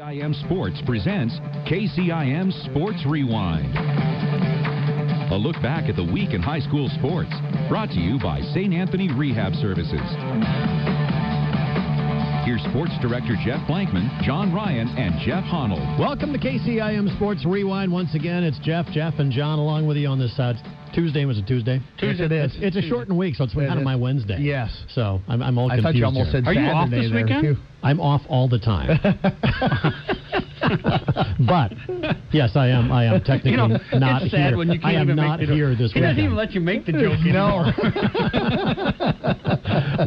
KCIM Sports presents KCIM Sports Rewind. A look back at the week in high school sports. Brought to you by St. Anthony Rehab Services. Here's Sports Director Jeff Blankman, John Ryan, and Jeff Honnold. Welcome to KCIM Sports Rewind. Once again, it's Jeff, and John along with you on this Tuesday. Was it Tuesday? Tuesday it is. It's a shortened week, so it's kind of my Wednesday. Yes. So I'm all confused. I thought you almost said Saturday. Are you off this weekend? Too. I'm off all the time. But yes, I am technically not it's sad here. When you can't I am even not make the here this He weekend. doesn't even let you make the joke anymore.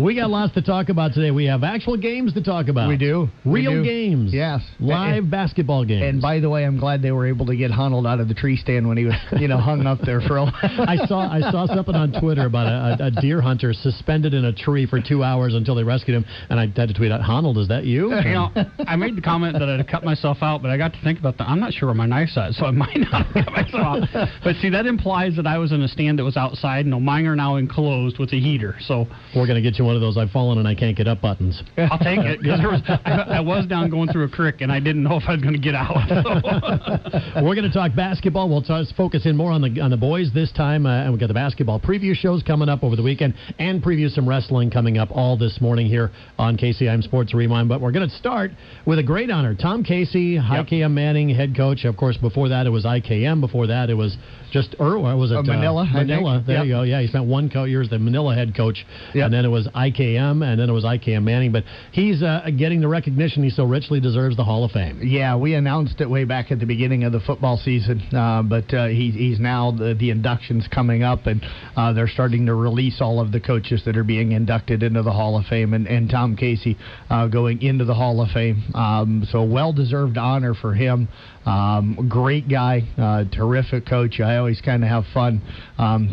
We got lots to talk about today. We have actual games to talk about. We do. Real games. Yes. Live basketball games. And by the way, I'm glad they were able to get Honnold out of the tree stand when he was, hung up there for a while. I saw something on Twitter about a deer hunter suspended in a tree for 2 hours until they rescued him, and I had to tweet out, Honnold, is that you? I made the comment that I'd cut myself out, but I got to think about that. I'm not sure where my knife's at, so I might not have cut myself out. But see, that implies that I was in a stand that was outside. No, mine are now enclosed with a heater. So we're going to get you one of those I've fallen and I can't get up buttons. I'll take it, because I was down going through a creek, and I didn't know if I was going to get out. So. We're going to talk basketball. We'll focus in more on the boys this time, and we've got the basketball preview shows coming up over the weekend, and preview some wrestling coming up all this morning here on KCIM Sports Rewind. But we're going to start with a great honor. Tom Casey, IKM Manning head coach. Of course, before that it was IKM. Before that it was just Manila. Manila. There you go. Yeah, he spent one year as the Manila head coach, and then it was IKM, and then it was IKM Manning. But he's getting the recognition he so richly deserves, the Hall of Fame. Yeah, we announced it way back at the beginning of the football season, but he's now the induction's coming up, and they're starting to release all of the coaches that are being inducted into the Hall of Fame, and Tom Casey going into the Hall of Fame. So well-deserved honor for him. Great guy, terrific coach. I always kind of have fun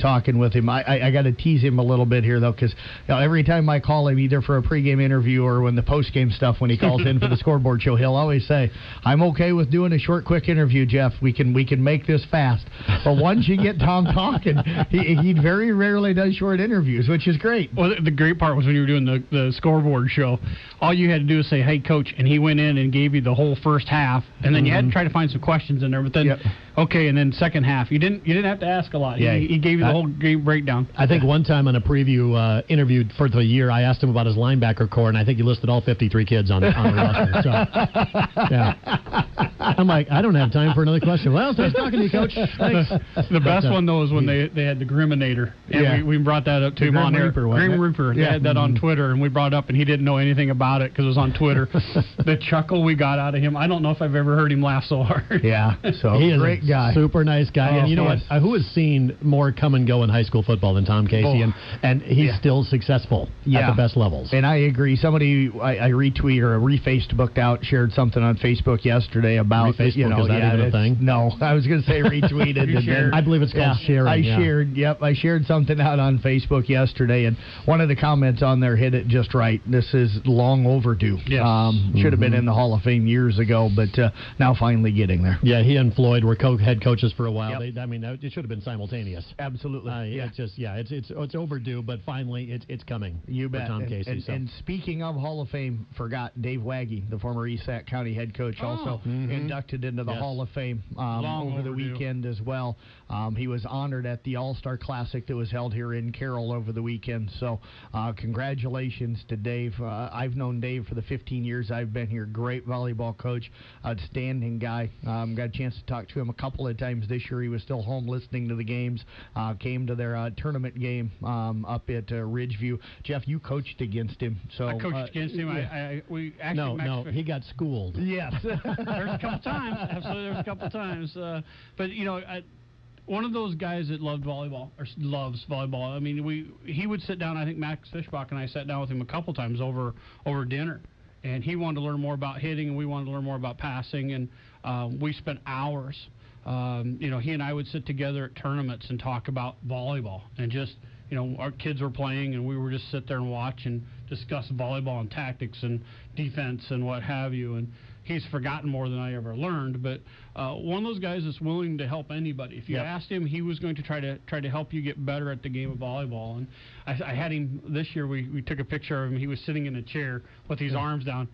talking with him. I got to tease him a little bit here, though, because every time I call him, either for a pregame interview or when the postgame stuff, when he calls in for the scoreboard show, he'll always say, "I'm okay with doing a short, quick interview, Jeff. We can make this fast." But once you get Tom talking, he very rarely does short interviews, which is great. Well, the great part was when you were doing the scoreboard show, all you had to do was say, "Hey, Coach," and he went in and gave you the whole first half, and then you had to try to find some questions in there, but then okay, and then second half you didn't have to ask a lot. Yeah, he gave you the whole game breakdown. I think one time on a preview interview for the year, I asked him about his linebacker core, and I think he listed all 53 kids on the roster. So, yeah. I'm like, I don't have time for another question. Well, nice talking to you, Coach. Thanks. The best one though is when they had the Griminator, and we brought that up to him on air. Grim Reaper. They had that on Twitter, and we brought it up, and he didn't know anything about it because it was on Twitter. The chuckle we got out of him, I don't know if I've ever heard him laugh so hard. Yeah, so he is great guy, super nice guy, and you know what? Who has seen more come and go in high school football than Tom Casey, and he's still successful at the best levels. And I agree. Somebody I retweeted or re-Facebooked out shared something on Facebook yesterday about is that even a thing? No, I was going to say retweeted. I believe it's called sharing. I shared something out on Facebook yesterday, and one of the comments on there hit it just right. This is long overdue. Yes. Should have been in the Hall of Fame years ago, but now finally getting there. Yeah, he and Floyd were head coaches for a while. It should have been simultaneous. Absolutely. It's overdue, but finally it's coming. You bet. For Tom Casey. And speaking of Hall of Fame, forgot Dave Waggy, the former East Sac County head coach, also inducted into the Hall of Fame over the weekend as well. He was honored at the All-Star Classic that was held here in Carroll over the weekend. So congratulations to Dave. I've known Dave for the 15 years I've been here. Great volleyball coach, outstanding guy. Got a chance to talk to him a couple of times this year. He was still home listening to the games. Came to their tournament game up at Ridgeview. Jeff, you coached against him. So I coached against him. We actually no, he got schooled. Yes. There's a couple times. Absolutely, there's a couple times. But one of those guys that loved volleyball or loves volleyball. I mean, he would sit down. I think Max Fishbach and I sat down with him a couple times over dinner, and he wanted to learn more about hitting, and we wanted to learn more about passing, and we spent hours. He and I would sit together at tournaments and talk about volleyball, and just our kids were playing, and we would just sit there and watch and discuss volleyball and tactics and defense and what have you. And he's forgotten more than I ever learned, but one of those guys that's willing to help anybody. If you asked him, he was going to try to help you get better at the game of volleyball. And I had him this year. We took a picture of him. He was sitting in a chair with his arms down.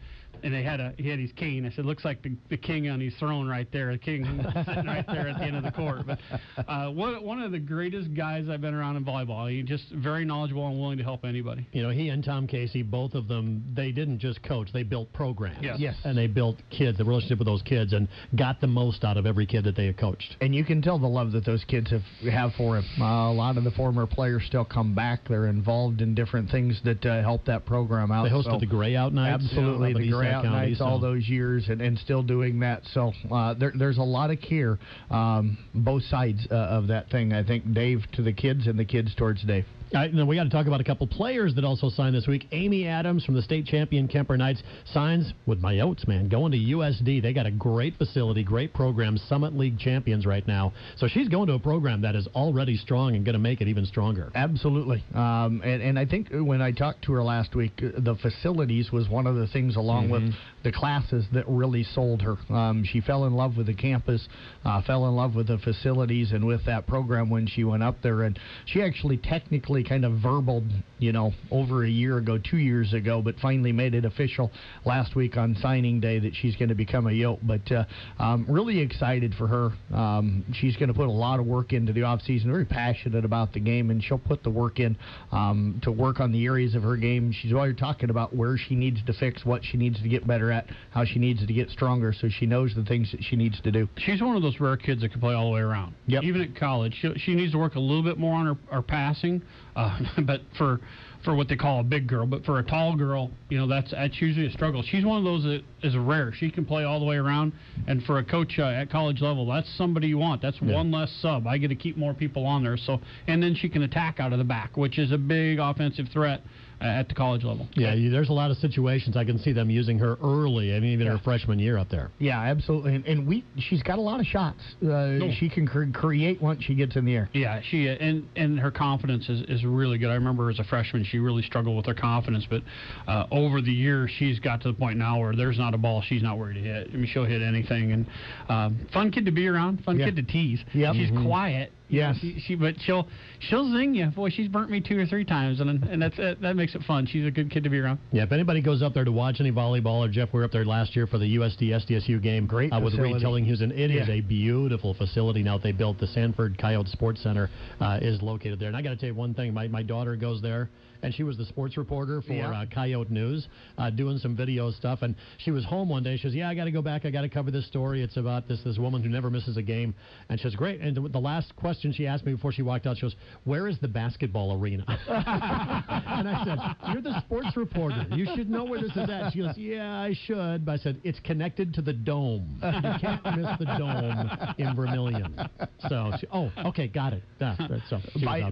and he had his cane. I said, looks like the king on his throne right there. The king sitting right there at the end of the court. But one of the greatest guys I've been around in volleyball. He's just very knowledgeable and willing to help anybody. You know, he and Tom Casey, both of them, they didn't just coach. They built programs. Yes. And they built kids, the relationship with those kids, and got the most out of every kid that they have coached. And you can tell the love that those kids have for him. A lot of the former players still come back. They're involved in different things that help that program out. They hosted the Gray Out Nights. Absolutely, the Gray Out Nights all those years, and still doing that. So there's a lot of care, both sides of that thing. I think Dave to the kids and the kids towards Dave. Now we got to talk about a couple players that also signed this week. Amy Adams from the state champion Kemper Knights signs with my Oats, man, going to USD. They got a great facility, great program, Summit League champions right now. So she's going to a program that is already strong and going to make it even stronger. Absolutely. And I think when I talked to her last week, the facilities was one of the things along with the classes that really sold her. She fell in love with the campus, fell in love with the facilities and with that program when she went up there. And she actually technically kind of verbaled, over a year ago, 2 years ago, but finally made it official last week on signing day that she's going to become a Yote. But really excited for her. She's going to put a lot of work into the offseason, very passionate about the game, and she'll put the work in to work on the areas of her game. She's already talking about where she needs to fix, what she needs to get better at, how she needs to get stronger, so she knows the things that she needs to do. She's one of those rare kids that can play all the way around. Yep. Even at college, she needs to work a little bit more on her passing. But for what they call a big girl, but for a tall girl, that's usually a struggle. She's one of those that is rare. She can play all the way around, and for a coach at college level, that's somebody you want. That's one less sub. I get to keep more people on there. So, and then she can attack out of the back, which is a big offensive threat at the college level. Yeah, there's a lot of situations I can see them using her early. I mean, even her freshman year up there. Yeah, absolutely. And she's got a lot of shots. She can create once she gets in the air. Yeah, she and her confidence is really good. I remember as a freshman, she really struggled with her confidence, but over the years, she's got to the point now where there's not a ball she's not worried to hit. I mean, she'll hit anything. And fun kid to be around, fun kid to tease. Yep. She's quiet. Yes, but she'll zing you. Boy, she's burnt me 2 or 3 times, and that makes it fun. She's a good kid to be around. Yeah, if anybody goes up there to watch any volleyball, or Jeff, we were up there last year for the USD-SDSU game. Great with facility. Reed Tillinghausen. It is a beautiful facility now that they built. The Sanford Coyote Sports Center is located there. And I got to tell you one thing. My daughter goes there, and she was the sports reporter for Coyote News, doing some video stuff. And she was home one day. She says, I got to go back. I got to cover this story. It's about this woman who never misses a game. And she says, great. And the last question she asked me before she walked out, she goes, where is the basketball arena? And I said, you're the sports reporter. You should know where this is at. She goes, yeah, I should. But I said, it's connected to the Dome. You can't miss the Dome in Vermilion. So, okay, got it.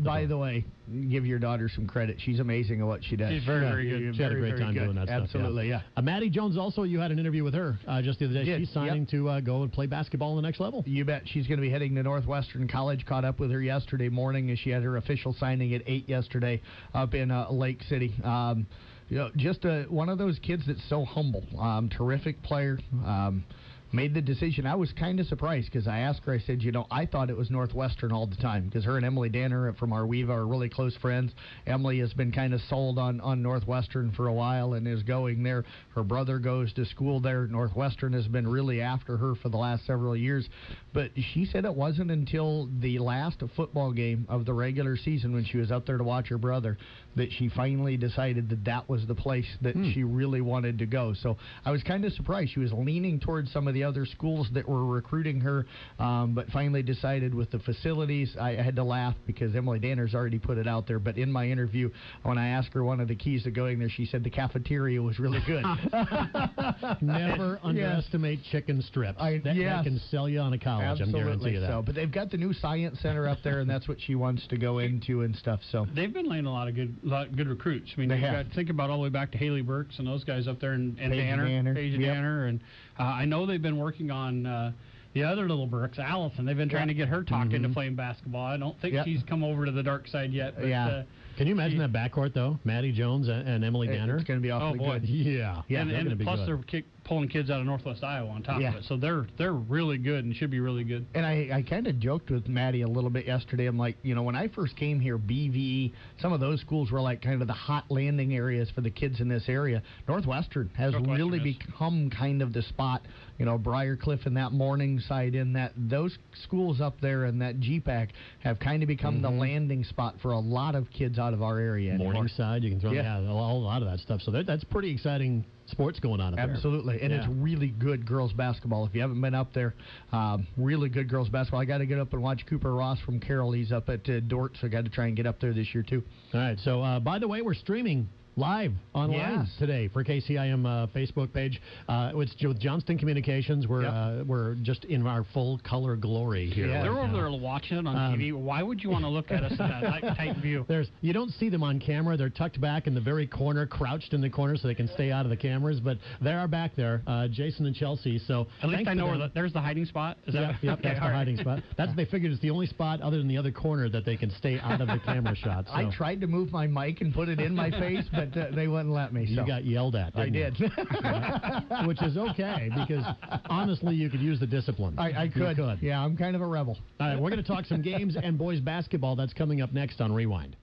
By the way, give your daughter some credit. She's amazing at what she does. She's very good. She had a great time doing that stuff. Absolutely, yeah. Maddie Jones, also, you had an interview with her just the other day. She's signing to go and play basketball on the next level. You bet. She's going to be heading to Northwestern College. Caught up with her yesterday morning as she had her official signing at 8 yesterday up in Lake City. Just one of those kids that's so humble. Terrific player. Made the decision. I was kind of surprised because I asked her, I said, I thought it was Northwestern all the time because her and Emily Danner from Arweva are really close friends. Emily has been kind of sold on Northwestern for a while and is going there. Her brother goes to school there. Northwestern has been really after her for the last several years. But she said it wasn't until the last football game of the regular season when she was up there to watch her brother that she finally decided that was the place that she really wanted to go. So I was kind of surprised. She was leaning towards some of the other schools that were recruiting her, but finally decided with the facilities. I had to laugh because Emily Danner's already put it out there, but in my interview, when I asked her one of the keys to going there, she said the cafeteria was really good. Never underestimate chicken strips. That can sell you on a college. Absolutely. I'm guaranteeing you that. So, but they've got the new science center up there, and that's what she wants to go into and stuff. So they've been laying a lot of good recruits. I mean, you've got to think about all the way back to Haley Burks and those guys up there, and Paige Danner, and I know they've been working on the other little Burks, Allison. They've been trying to get her talked into playing basketball. I don't think she's come over to the dark side yet. But, Can you imagine that backcourt, though? Maddie Jones and Emily Danner? It's going to be awfully boy. good. Yeah. And plus they're pulling kids out of Northwest Iowa on top of it. So they're really good and should be really good. And I kind of joked with Maddie a little bit yesterday. I'm like, when I first came here, BV, some of those schools were like kind of the hot landing areas for the kids in this area. Northwestern has really become kind of the spot. Briarcliff and that Morningside in that those schools up there and that GPAC have kind of become the landing spot for a lot of kids out of our area. Morningside, you can throw a lot of that stuff. So that's pretty exciting sports going on up there. Absolutely. And it's really good girls basketball. If you haven't been up there, really good girls basketball. I got to get up and watch Cooper Ross from Carroll. He's up at Dort, so I got to try and get up there this year too. All right. So, by the way, we're streaming live online today for KCIM Facebook page. It's with Johnston Communications. We're just in our full color glory here. They're over there watching it on TV. Why would you want to look at us in that tight view? You don't see them on camera. They're tucked back in the very corner, crouched in the corner so they can stay out of the cameras. But they are back there, Jason and Chelsea. So at least I know where there's the hiding spot. Is that that's the hiding spot. They figured it's the only spot other than the other corner that they can stay out of the camera shot. So. I tried to move my mic and put it in my face, but they wouldn't let me. You got yelled at. I did. Which is okay, because honestly, you could use the discipline. I could. Yeah, I'm kind of a rebel. All right, we're going to talk some games and boys basketball. That's coming up next on Rewind.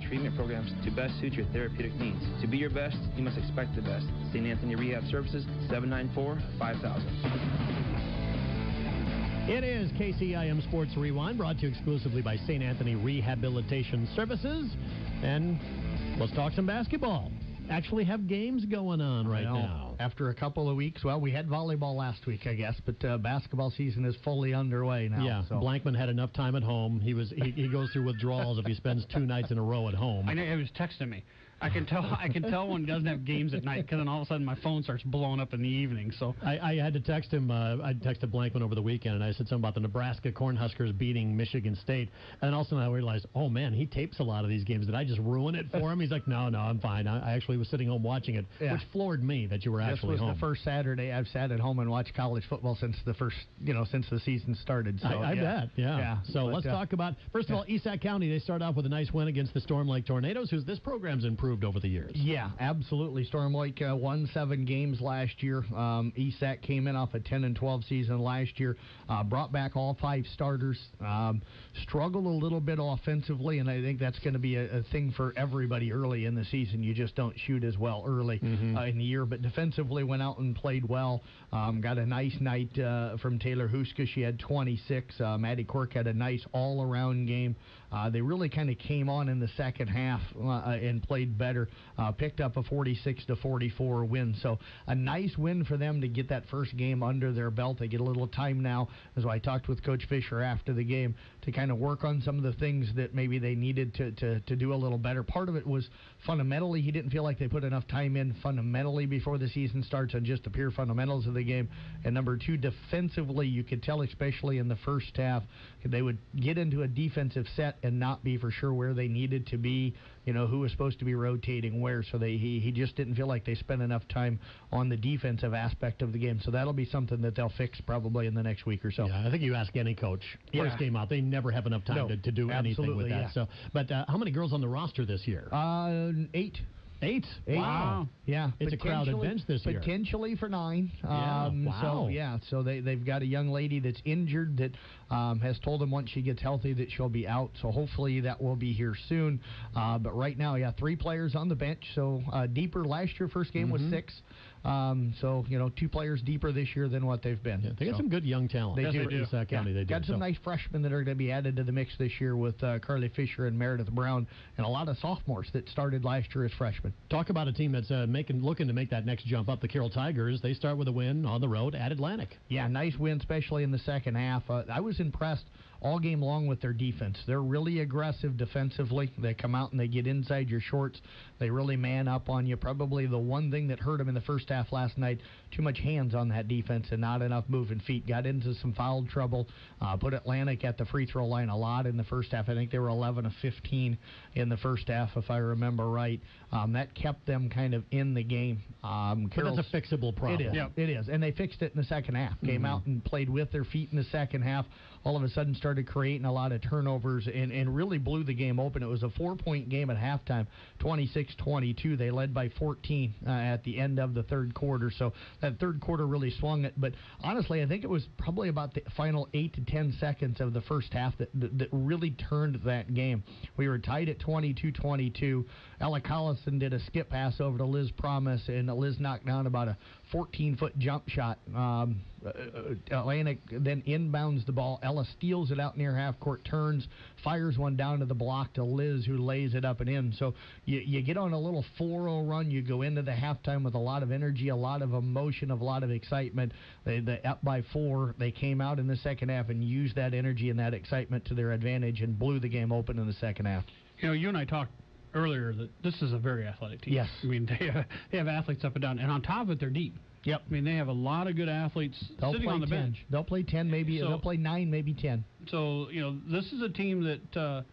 Treatment programs to best suit your therapeutic needs. To be your best, you must expect the best. St. Anthony Rehab Services, 794-5000. It is KCIM Sports Rewind, brought to you exclusively by St. Anthony Rehabilitation Services. And let's talk some basketball. Actually have games going on right now. After a couple of weeks, we had volleyball last week, I guess, but basketball season is fully underway now. Yeah, so. Blankman had enough time at home. He goes through withdrawals if he spends 2 nights in a row at home. I know he was texting me. I can tell when he doesn't have games at night, because then all of a sudden my phone starts blowing up in the evening. So I had to text him. I texted Blankman over the weekend, and I said something about the Nebraska Cornhuskers beating Michigan State. And all of a sudden I realized, oh man, he tapes a lot of these games. Did I just ruin it for him? He's like, no, I'm fine. I actually was sitting home watching it, which floored me that you were actually home. This was the first Saturday I've sat at home and watched college football since the season started. So I bet. Yeah. So let's talk about, first of all, Esac County. They start off with a nice win against the Storm Lake Tornadoes, whose this program's improved over the years. Yeah, absolutely. Storm Lake won 7 games last year. Esac came in off a 10-12 season last year, brought back all 5 starters, struggled a little bit offensively, and I think that's going to be a thing for everybody early in the season. You just don't shoot as well early in the year, but defensively went out and played well. Got a nice night from Taylor Huska. She had 26. Maddie Quirk had a nice all-around game. They really kind of came on in the second half and played better. Picked up a 46-44 win. So a nice win for them to get that first game under their belt. They get a little time now, as I talked with Coach Fisher after the game, to kind of work on some of the things that maybe they needed to do a little better. Part of it was fundamentally he didn't feel like they put enough time in fundamentally before the season starts on just the pure fundamentals of the game. And number 2, defensively, you could tell, especially in the first half, they would get into a defensive set and not be for sure where they needed to be, who was supposed to be rotating where. So he just didn't feel like they spent enough time on the defensive aspect of the game. So that'll be something that they'll fix probably in the next week or so. Yeah, I think you ask any coach, first game out, they never have enough time to do anything with that. Yeah. So, but how many girls on the roster this year? 8. 8? Wow. Yeah. It's a crowded bench this year. Potentially for 9. Wow. So they've got a young lady that's injured that has told them once she gets healthy that she'll be out. So hopefully that will be here soon. But right now, 3 players on the bench. So deeper. Last year, first game was 6. So 2 players deeper this year than what they've been. Yeah, they got some good young talent. They do. Esac County, they do. Got some nice freshmen that are going to be added to the mix this year with Carly Fisher and Meredith Brown, and a lot of sophomores that started last year as freshmen. Talk about a team that's looking to make that next jump up. The Carroll Tigers, they start with a win on the road at Atlantic. Yeah, nice win, especially in the second half. I was impressed all game long with their defense. They're really aggressive defensively. They come out and they get inside your shorts. They really man up on you. Probably the one thing that hurt them in the first half last night, too much hands on that defense and not enough moving feet. Got into some foul trouble. Put Atlantic at the free throw line a lot in the first half. I think they were 11 of 15 in the first half, if I remember right. That kept them kind of in the game. But that's a fixable problem. It is. Yep. It is. And they fixed it in the second half. Came out and played with their feet in the second half. All of a sudden started creating a lot of turnovers and really blew the game open. It was a 4-point game at halftime, 26-22. They led by 14 at the end of the third quarter. So that third quarter really swung it. But honestly, I think it was probably about the final 8 to 10 seconds of the first half that really turned that game. We were tied at 22-22. Ella Collison did a skip pass over to Liz Promise, and Liz knocked down about a 14-foot jump shot. Atlantic then inbounds the ball. Ella steals it out near half court, turns, fires one down to the block to Liz, who lays it up and in. So you get on a little 4-0 run. You go into the halftime with a lot of energy, a lot of emotion, a lot of excitement. They up by 4. They came out in the second half and used that energy and that excitement to their advantage and blew the game open in the second half. You know, you and I talked earlier that this is a very athletic team. Yes. I mean, they have athletes up and down, and on top of it, they're deep. Yep. I mean, they have a lot of good athletes sitting on the 10. bench. They'll play 10, maybe. So, they'll play 9, maybe 10. So, you know, this is a team that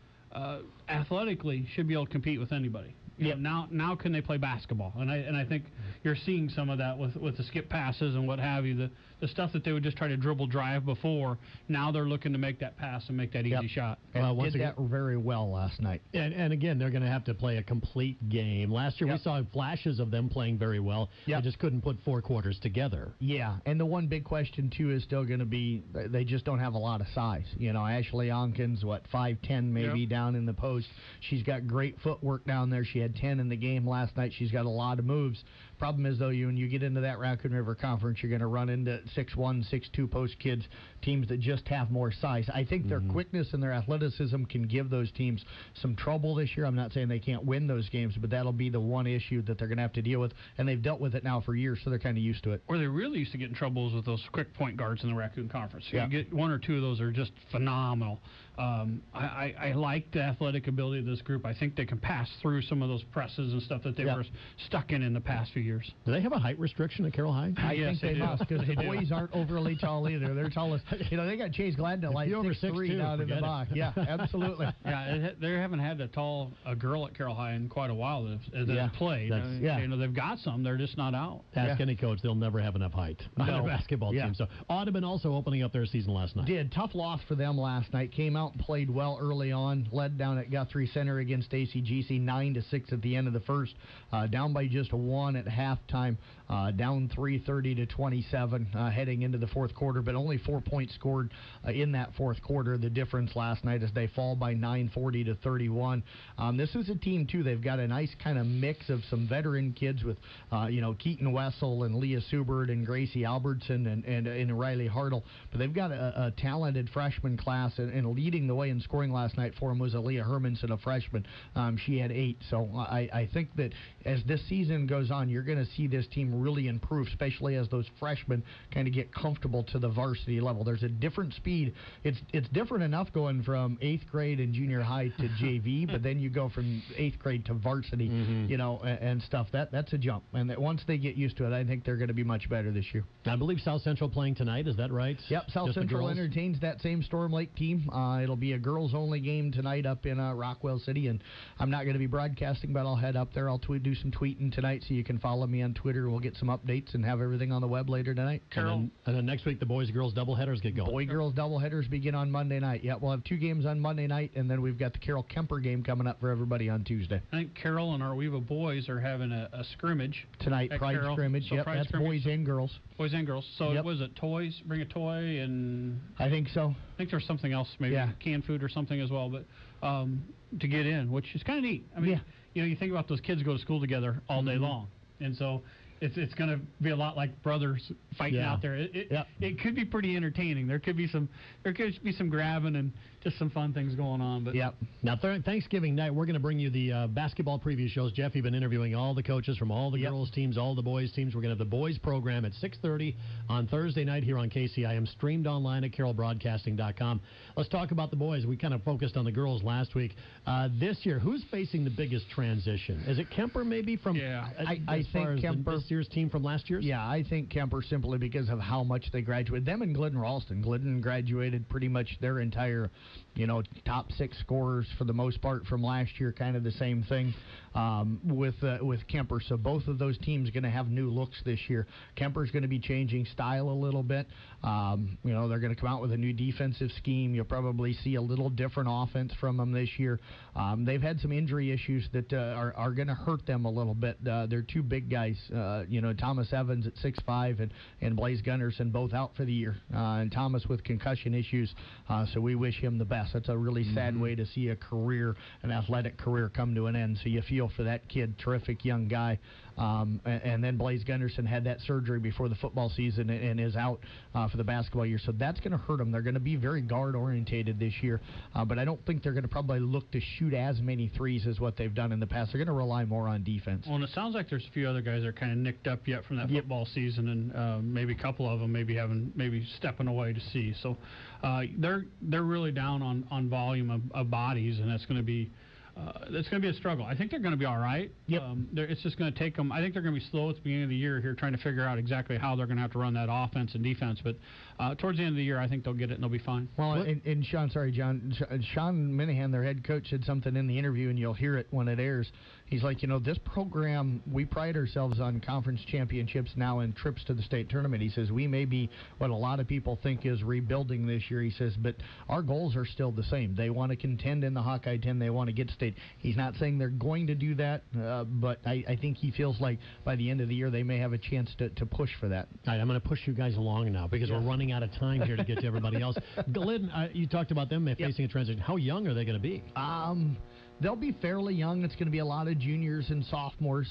athletically should be able to compete with anybody. Yep. Now can they play basketball? And I think you're seeing some of that with the skip passes and what have you. The stuff that they would just try to dribble drive before, now they're looking to make that pass and make that easy shot. Did that very well last night. And again, they're going to have to play a complete game. Last year we saw flashes of them playing very well. They just couldn't put 4 quarters together. Yeah, and the one big question, too, is still going to be they just don't have a lot of size. You know, Ashley Onken's, 5'10", maybe, down in the post. She's got great footwork down there. She had 10 in the game last night. She's got a lot of moves. Problem is, though, when you get into that Raccoon River Conference, you're going to run into 6'1", 6'2" post kids, teams that just have more size. I think their quickness and their athleticism can give those teams some trouble this year. I'm not saying they can't win those games, but that'll be the one issue that they're going to have to deal with, and they've dealt with it now for years, so they're kind of used to it. Where they really used to get in trouble is with those quick point guards in the Raccoon Conference. Yeah. You get 1 or 2 of those are just phenomenal. I like the athletic ability of this group. I think they can pass through some of those presses and stuff that they were stuck in the past few years. Do they have a height restriction at Carroll High? I think they must, because the boys aren't overly tall either. They're tallest. You know, they got Chase Gladden like 6'3" down in the box. Yeah, absolutely. Yeah, they haven't had a girl at Carroll High in quite a while that have played. You know, they've got some. They're just not out. Ask any coach, they'll never have enough height on a basketball team. So Audubon also opening up their season last night. Did. Tough loss for them last night. Came out and played well early on. Led down at Guthrie Center against ACGC 9-6 at the end of the first. Down by just 1 at halftime. Down 3-30-27 heading into the fourth quarter, but only 4 points scored in that fourth quarter. The difference last night as they fall by 9, 40-31. This is a team, too. They've got a nice kind of mix of some veteran kids with, Keaton Wessel and Leah Subert and Gracie Albertson and Riley Hartle. But they've got a talented freshman class, and leading the way in scoring last night for them was Aaliyah Hermanson, a freshman. She had 8. So I think that as this season goes on, you're going to see this team really improve, especially as those freshmen kind of get comfortable to the varsity level. There's a different speed. It's different enough going from 8th grade and junior high to JV, but then you go from 8th grade to varsity, and stuff. That's a jump. And that once they get used to it, I think they're going to be much better this year. I believe South Central playing tonight. Is that right? Yep, South Central entertains that same Storm Lake team. It'll be a girls-only game tonight up in Rockwell City, and I'm not going to be broadcasting, but I'll head up there. I'll do some tweeting tonight, so you can follow me on Twitter. We'll get some updates and have everything on the web later tonight. And then next week, the boys-girls doubleheaders get going. Boy-girls doubleheaders begin on Monday night. Yeah, we'll have 2 games on Monday night, and then we've got the Carroll Kemper game coming up for everybody on Tuesday. I think Carroll and our Weeva boys are having a scrimmage tonight. Pride Carroll. scrimmage. So yep, Pride that's scrimmage. boys and girls. Boys and girls. So was it toys? Bring a toy and I think so. I think there's something else, maybe canned food or something as well. But to get in, which is kind of neat. I mean, you think about those kids go to school together all day long, and so it's going to be a lot like brothers fighting out there. It could be pretty entertaining. There could be some grabbing and just some fun things going on. But yep. Now, Thanksgiving night, we're going to bring you the basketball preview shows. Jeff, you've been interviewing all the coaches from all the girls' teams, all the boys' teams. We're going to have the boys' program at 6:30 on Thursday night here on KCIM, streamed online at carrollbroadcasting.com. Let's talk about the boys. We kind of focused on the girls last week. This year, who's facing the biggest transition? Is it Kemper maybe from I think Kemper, this year's team from last year's? Yeah, I think Kemper simply because of how much they graduated. Them and Glidden Ralston. Glidden graduated pretty much their entire, top 6 scorers for the most part from last year, kind of the same thing with Kemper. So both of those teams going to have new looks this year. Kemper's going to be changing style a little bit. They're going to come out with a new defensive scheme. You'll probably see a little different offense from them this year. They've had some injury issues that are going to hurt them a little bit. They're 2 big guys, Thomas Evans at 6'5" and Blaze Gunnarsson both out for the year. And Thomas with concussion issues, so we wish him the best. That's a really sad way to see an athletic career come to an end. So you feel for that kid, terrific young guy. And then Blaze Gunnarsson had that surgery before the football season and is out for the basketball year. So that's going to hurt them. They're going to be very guard-orientated this year, but I don't think they're going to probably look to shoot as many threes as what they've done in the past. They're going to rely more on defense. Well, and it sounds like there's a few other guys that are kind of nicked up yet from that football season, and maybe a couple of them maybe stepping away to see. So they're really down on volume of bodies, and that's going to be a struggle. I think they're going to be all right. Yep. It's just going to take them. I think they're going to be slow at the beginning of the year here, trying to figure out exactly how they're going to have to run that offense and defense. But towards the end of the year, I think they'll get it and they'll be fine. Well, and Sean Minahan, their head coach, said something in the interview, and you'll hear it when it airs. He's like, this program, we pride ourselves on conference championships now and trips to the state tournament. He says, we may be what a lot of people think is rebuilding this year. He says, but our goals are still the same. They want to contend in the Hawkeye 10. They want to get state. He's not saying they're going to do that, but I think he feels like by the end of the year they may have a chance to push for that. All right, I'm going to push you guys along now because we're running out of time here to get to everybody else. Glidden, you talked about them facing a transition. How young are they going to be? They'll be fairly young. It's going to be a lot of juniors and sophomores.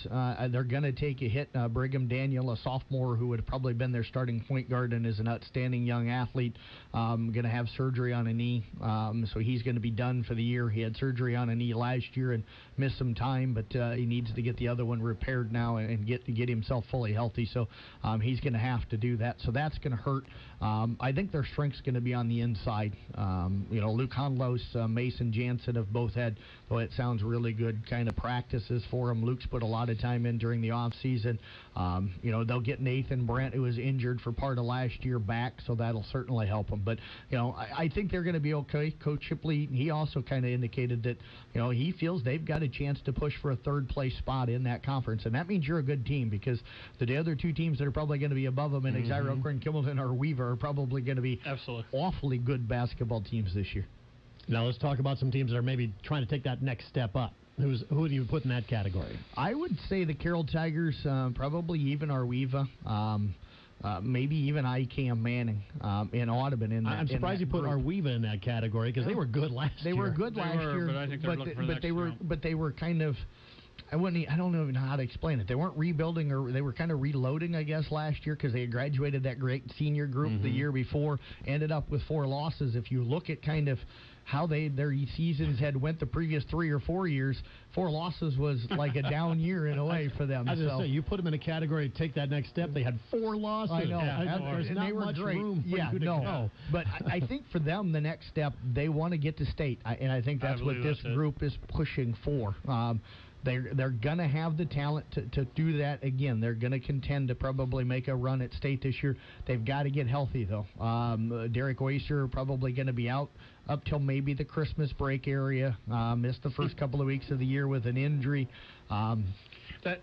They're going to take a hit. Brigham Daniel, a sophomore who would have probably been their starting point guard and is an outstanding young athlete, going to have surgery on a knee. So he's going to be done for the year. He had surgery on a knee last year and missed some time, but he needs to get the other one repaired now and get himself fully healthy. So he's going to have to do that. So that's going to hurt. I think their strength's going to be on the inside. Luke Honlos, Mason Jansen have both had, it sounds really good, kind of practices for him. Luke's put a lot of time in during the off season. They'll get Nathan Brent, who was injured for part of last year, back, so that'll certainly help them. But I think they're going to be okay. Coach Shipley, he also kind of indicated that he feels they've got a chance to push for a third place spot in that conference, and that means you're a good team because the other 2 teams that are probably going to be above them in Exira, Oakland, Kimballton, or Weaver are probably going to be awfully good basketball teams this year. Now let's talk about some teams that are maybe trying to take that next step up. Who do you put in that category? I would say the Carroll Tigers, probably even Arweva, maybe even ICAM Manning in Audubon. I'm surprised you put Arweva in that category because they were good last year. They were good last year, but I think they're looking for the next round. But they were kind of. I don't even know how to explain it. They weren't rebuilding, or they were kind of reloading, I guess, last year because they had graduated that great senior group the year before, ended up with 4 losses. If you look at kind of how their seasons had went the previous 3 or 4 years, 4 losses was like a down year in a way for them. I was going to say, you put them in a category to take that next step. They had 4 losses. I know. There's not much room for you to go. But I think for them, the next step, they want to get to state, and I think that's what this group is pushing for. They're going to have the talent to do that again. They're going to contend to probably make a run at state this year. They've got to get healthy, though. Derek Oyster probably going to be out up till maybe the Christmas break area. Missed the first couple of weeks of the year with an injury.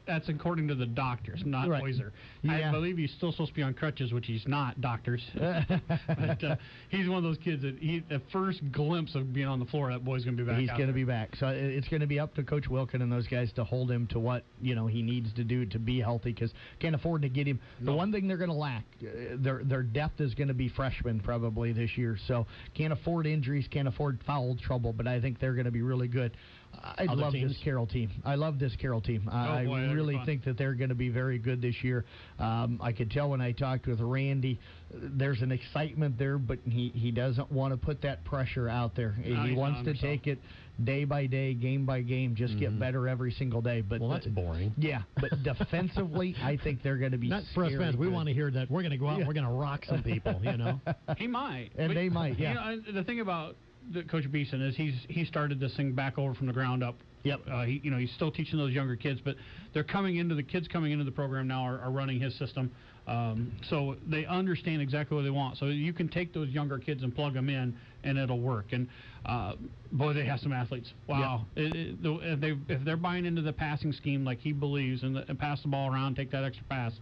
That's according to the doctors, not Oyster. I believe he's still supposed to be on crutches, which he's not, doctors. But he's one of those kids that the first glimpse of being on the floor, that boy's going to be back. He's going to be back. So it's going to be up to Coach Wilkin and those guys to hold him to what he needs to do to be healthy, because can't afford to get him. The one thing they're going to lack, their depth is going to be freshmen probably this year. So can't afford injuries, can't afford foul trouble, but I think they're going to be really good. I love this Carroll team. I really think that they're going to be very good this year. I could tell when I talked with Randy, there's an excitement there, but he doesn't want to put that pressure out there. No, he wants to take it day by day, game by game, just get better every single day. But that's boring. Yeah, but defensively, I think they're going to be not for us fans. We want to hear that we're going to go out, we're going to rock some people. He might, and they might. Yeah. The thing about Coach Beeson is he started this thing back over from the ground up. Yep. He's still teaching those younger kids, but the kids coming into the program now are running his system, so they understand exactly what they want. So you can take those younger kids and plug them in, and it'll work. And boy, they have some athletes. Wow. Yep. If they're buying into the passing scheme like he believes, and pass the ball around, take that extra pass,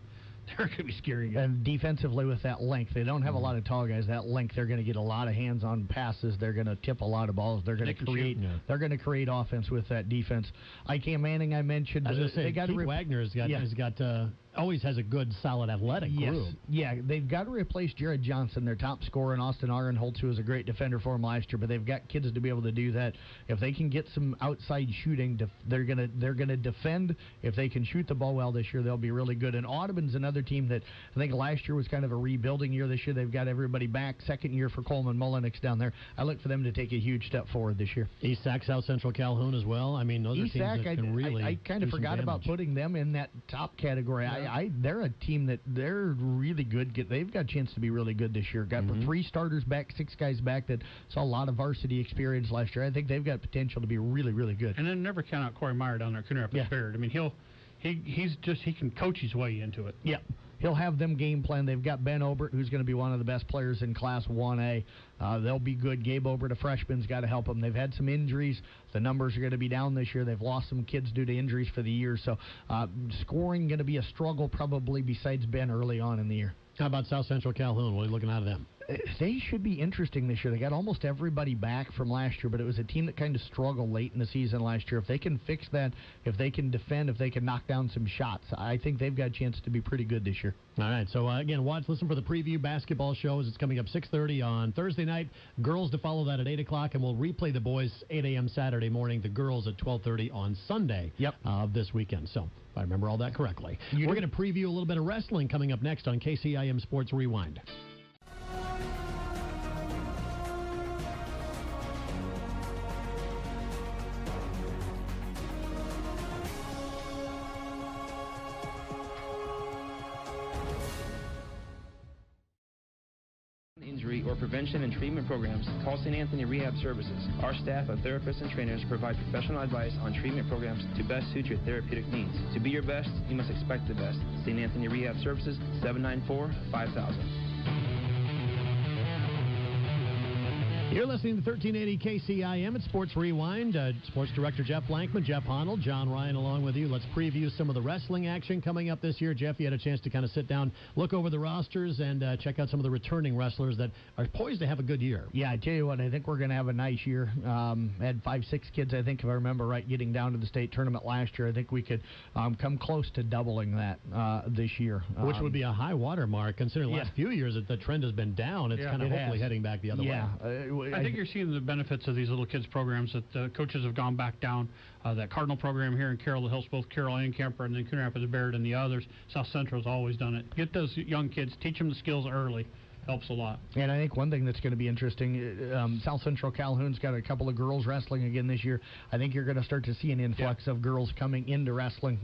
they're going to be scary. And defensively with that length, they don't have a lot of tall guys. That length, they're going to get a lot of hands-on passes. They're going to tip a lot of balls. They're going to create. They're going to create offense with that defense. Ike Manning, I mentioned. I was going to say, they got Wagner's got always has a good, solid athletic group. Yeah, they've got to replace Jared Johnston, their top scorer, and Austin Arenholtz, who was a great defender for him last year. But they've got kids to be able to do that. If they can get some outside shooting, they're gonna defend. If they can shoot the ball well this year, they'll be really good. And Audubon's another team that I think last year was kind of a rebuilding year. This year they've got everybody back. Second year for Coleman Mullenix down there. I look for them to take a huge step forward this year. East Sac, South Central Calhoun as well. I mean, those are teams that can really. I kind of forgot about putting them in that top category. Yeah. They're a team that they're really good. They've got a chance to be really good this year. Got 3 starters back, 6 guys back that saw a lot of varsity experience last year. I think they've got potential to be really, really good. And then never count out Corey Meyer down there, Coon Rapids Spirit. I mean, he can coach his way into it. Yeah. He'll have them game plan. They've got Ben Obert, who's going to be one of the best players in Class 1A. They'll be good. Gabe Obert, a freshman's got to help them. They've had some injuries. The numbers are going to be down this year. They've lost some kids due to injuries for the year. So scoring going to be a struggle probably besides Ben early on in the year. How about South Central Calhoun? What are you looking out of them? They should be interesting this year. They got almost everybody back from last year, but it was a team that kind of struggled late in the season last year. If they can fix that, if they can defend, if they can knock down some shots, I think they've got a chance to be pretty good this year. All right, so again, listen for the preview basketball shows. It's coming up 6:30 on Thursday night. Girls to follow that at 8 o'clock, and we'll replay the boys 8 a.m. Saturday morning, the girls at 12:30 on Sunday of this weekend. So if I remember all that correctly. We're going to preview a little bit of wrestling coming up next on KCIM Sports Rewind. Injury or prevention and treatment programs, call St. Anthony Rehab Services. Our staff of therapists and trainers provide professional advice on treatment programs to best suit your therapeutic needs. To be your best, you must expect the best. St. Anthony Rehab Services, 794-5000. You're listening to 1380 KCIM at Sports Rewind. Sports Director Jeff Blankman, Jeff Honnold, John Ryan along with you. Let's preview some of the wrestling action coming up this year. Jeff, you had a chance to kind of sit down, look over the rosters, and check out some of the returning wrestlers that are poised to have a good year. Yeah, I tell you what, I think we're going to have a nice year. Had 5-6 kids, I think, if I remember right, getting down to the state tournament last year. I think we could come close to doubling that this year. Which would be a high water mark, considering the last few years that the trend has been down. It's kind of hopefully heading back the other way. I think you're seeing the benefits of these little kids programs that the coaches have gone back down. That Cardinal program here in Carroll Hills, both Carroll and Kemper, and then Coon Rapids, Barrett, and the others. South Central's always done it. Get those young kids, teach them the skills early. Helps a lot. And I think one thing that's going to be interesting, South Central Calhoun's got a couple of girls wrestling again this year. I think you're going to start to see an influx of girls coming into wrestling.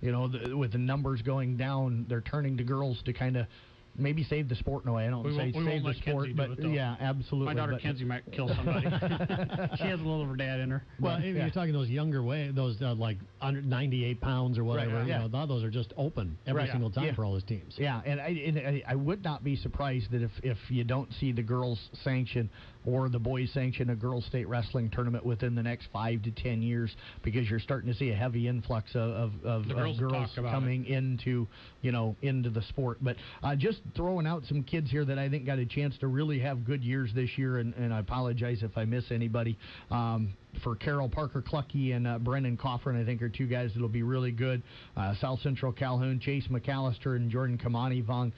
With the numbers going down, they're turning to girls to kind of maybe save the sport in a way. I don't say save the sport, but yeah, absolutely. My daughter Kenzie might kill somebody. She has a little of her dad in her. Well, you're talking those younger those like under 98 pounds or whatever. Right, those are just open every single time for all those teams. Yeah, and I would not be surprised that if you don't see the girls sanction or the boys sanction a girls state wrestling tournament within the next 5 to 10 years, because you're starting to see a heavy influx of girls coming into the sport. But just throwing out some kids here that I think got a chance to really have good years this year, and I apologize if I miss anybody. for Carroll, Parker Clucky and Brendan Coffrin, I think, are two guys that will be really good. South Central Calhoun, Chase McAllister and Jordan Kamani Vong,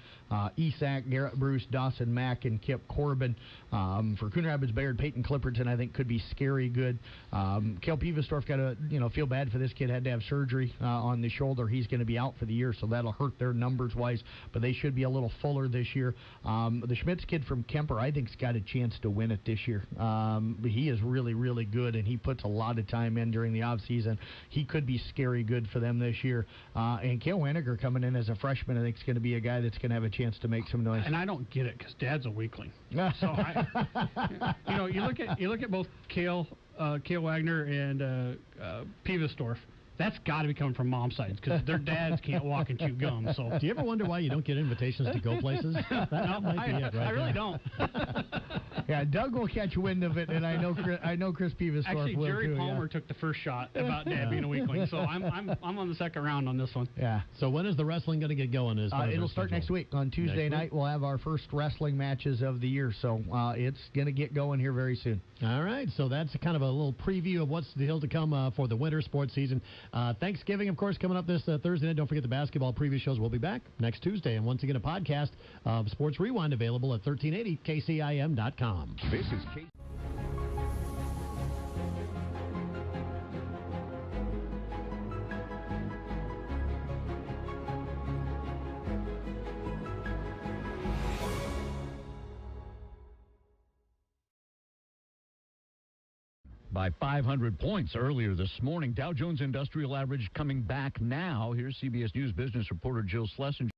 Isak, Garrett Bruce, Dawson Mack, and Kip Corbin. For Coon Rapids Bayard, Peyton Clipperton, I think, could be scary good. Cale Peavesdorf got to feel bad for this kid, had to have surgery on the shoulder. He's going to be out for the year, so that'll hurt their numbers wise, but they should be a little fuller this year. The Schmitz kid from Kemper, I think, has got a chance to win it this year. He is really, really good, and he puts a lot of time in during the offseason. He could be scary good for them this year. And Cale Weniger coming in as a freshman, I think, is going to be a guy that's going to have a chance to make some noise. And I don't get it because Dad's a weakling. So you look at both Cale Wagner and Peavesdorf. That's got to be coming from mom's side because their dads can't walk and chew gum. So, do you ever wonder why you don't get invitations to go places? That might be it, right? I really don't. Yeah, Doug will catch wind of it, and I know Chris Peavesdorf Actually, will Jerry too. Palmer took the first shot about Dad being a weakling, so I'm on the second round on this one. Yeah. So when is the wrestling going to get going? It'll start next week. On Tuesday night, we'll have our first wrestling matches of the year, so it's going to get going here very soon. All right, so that's kind of a little preview of what's still to come for the winter sports season. Thanksgiving, of course, coming up this Thursday night. Don't forget the basketball preview shows. We'll be back next Tuesday. And once again, a podcast of Sports Rewind available at 1380kcim.com. This is K. By 500 points earlier this morning. Dow Jones Industrial Average coming back now. Here's CBS News business reporter Jill Schlesinger.